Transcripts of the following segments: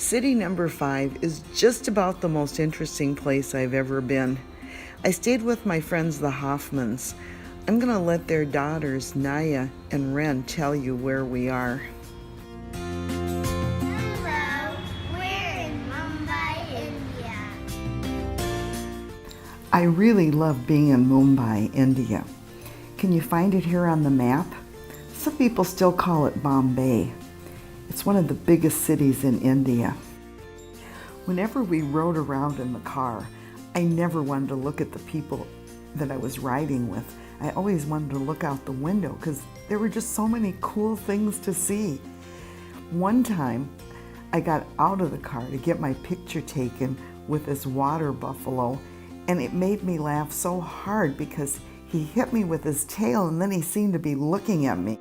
City number 5 is just about the most interesting place I've ever been. I stayed with my friends the Hoffmans. I'm going to let their daughters, Naya and Ren, tell you where we are. Hello, we're in Mumbai, India. I really love being in Mumbai, India. Can you find it here on the map? Some people still call it Bombay. It's one of the biggest cities in India. Whenever we rode around in the car, I never wanted to look at the people that I was riding with. I always wanted to look out the window because there were just so many cool things to see. One time, I got out of the car to get my picture taken with this water buffalo, and it made me laugh so hard because he hit me with his tail and then he seemed to be looking at me.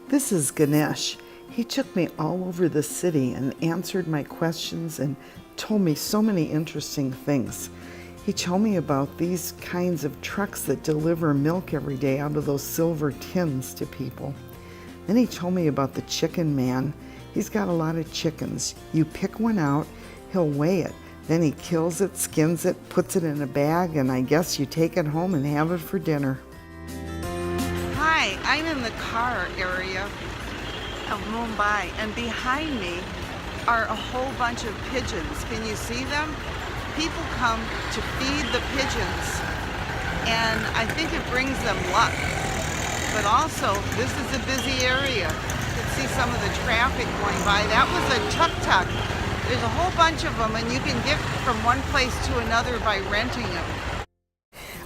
This is Ganesh. He took me all over the city and answered my questions and told me so many interesting things. He told me about these kinds of trucks that deliver milk every day out of those silver tins to people. Then he told me about the chicken man. He's got a lot of chickens. You pick one out, he'll weigh it. Then he kills it, skins it, puts it in a bag, and I guess you take it home and have it for dinner. Hi, I'm in the car area of Mumbai, and behind me are a whole bunch of pigeons. Can you see them? People come to feed the pigeons, and I think it brings them luck. But also, this is a busy area. You can see some of the traffic going by. That was a tuk-tuk. There's a whole bunch of them, and you can get from one place to another by renting them.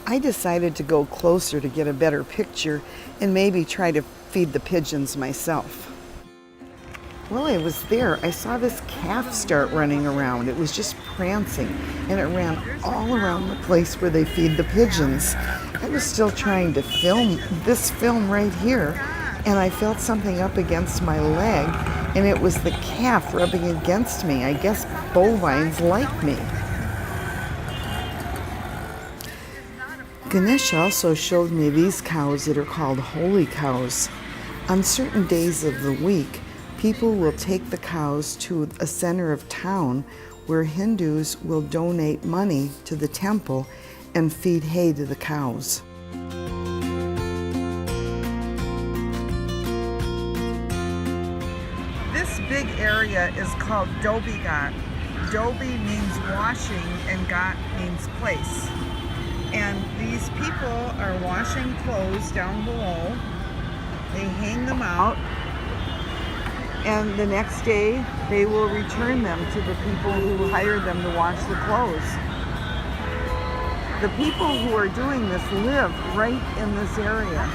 I decided to go closer to get a better picture and maybe try to feed the pigeons myself. While I was there, I saw this calf start running around. It was just prancing, and it ran all around the place where they feed the pigeons. I was still trying to film this film right here, and I felt something up against my leg, and it was the calf rubbing against me. I guess bovines like me. Ganesh also showed me these cows that are called holy cows. On certain days of the week, people will take the cows to a center of town where Hindus will donate money to the temple and feed hay to the cows. This big area is called Dhobi Ghat. Dhobi means washing and Ghat means place. And these people are washing clothes down below. They hang them out, and the next day they will return them to the people who hired them to wash the clothes. The people who are doing this live right in this area.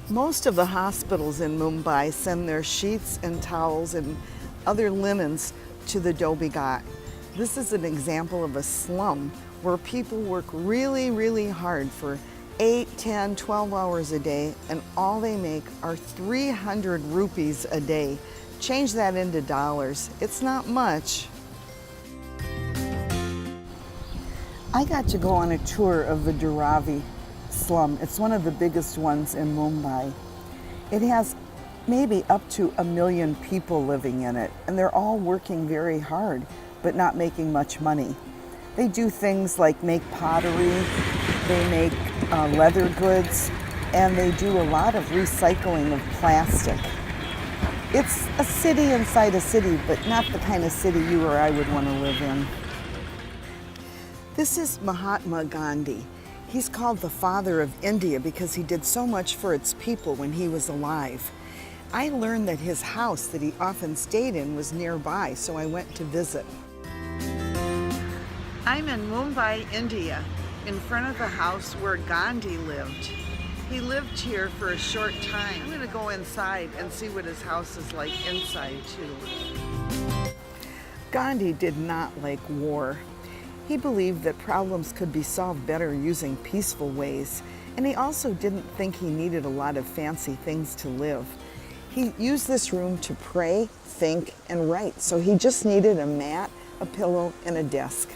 Most of the hospitals in Mumbai send their sheets and towels and other linens to the Dhobi Ghat. This is an example of a slum where people work really, really hard for 8, 10, 12 hours a day, and all they make are 300 rupees a day. Change that into dollars. It's not much. I got to go on a tour of the Dharavi slum. It's one of the biggest ones in Mumbai. It has maybe up to 1 million people living in it, and they're all working very hard, but not making much money. They do things like make pottery, they make leather goods, and they do a lot of recycling of plastic. It's a city inside a city, but not the kind of city you or I would want to live in. This is Mahatma Gandhi. He's called the father of India because he did so much for its people when he was alive. I learned that his house that he often stayed in was nearby, so I went to visit. I'm in Mumbai, India, in front of the house where Gandhi lived. He lived here for a short time. I'm going to go inside and see what his house is like inside too. Gandhi did not like war. He believed that problems could be solved better using peaceful ways, and he also didn't think he needed a lot of fancy things to live. He used this room to pray, think, and write, so he just needed a mat, a pillow, and a desk.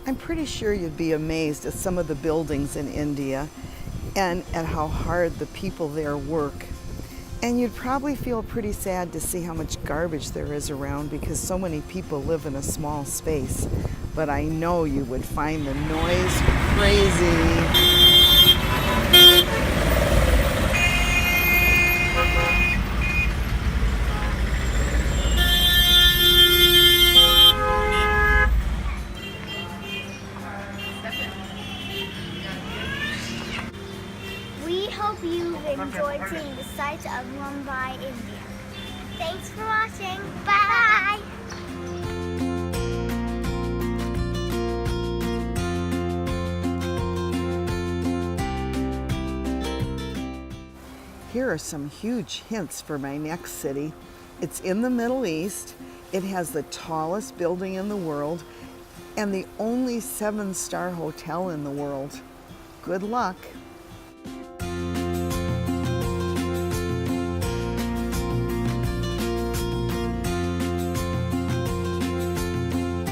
I'm pretty sure you'd be amazed at some of the buildings in India. and at how hard the people there work. And you'd probably feel pretty sad to see how much garbage there is around because so many people live in a small space. But I know you would find the noise crazy. We hope you've enjoyed seeing the sights of Mumbai, India. Thanks for watching. Bye! Here are some huge hints for my next city. It's in the Middle East. It has the tallest building in the world and the only 7-star hotel in the world. Good luck.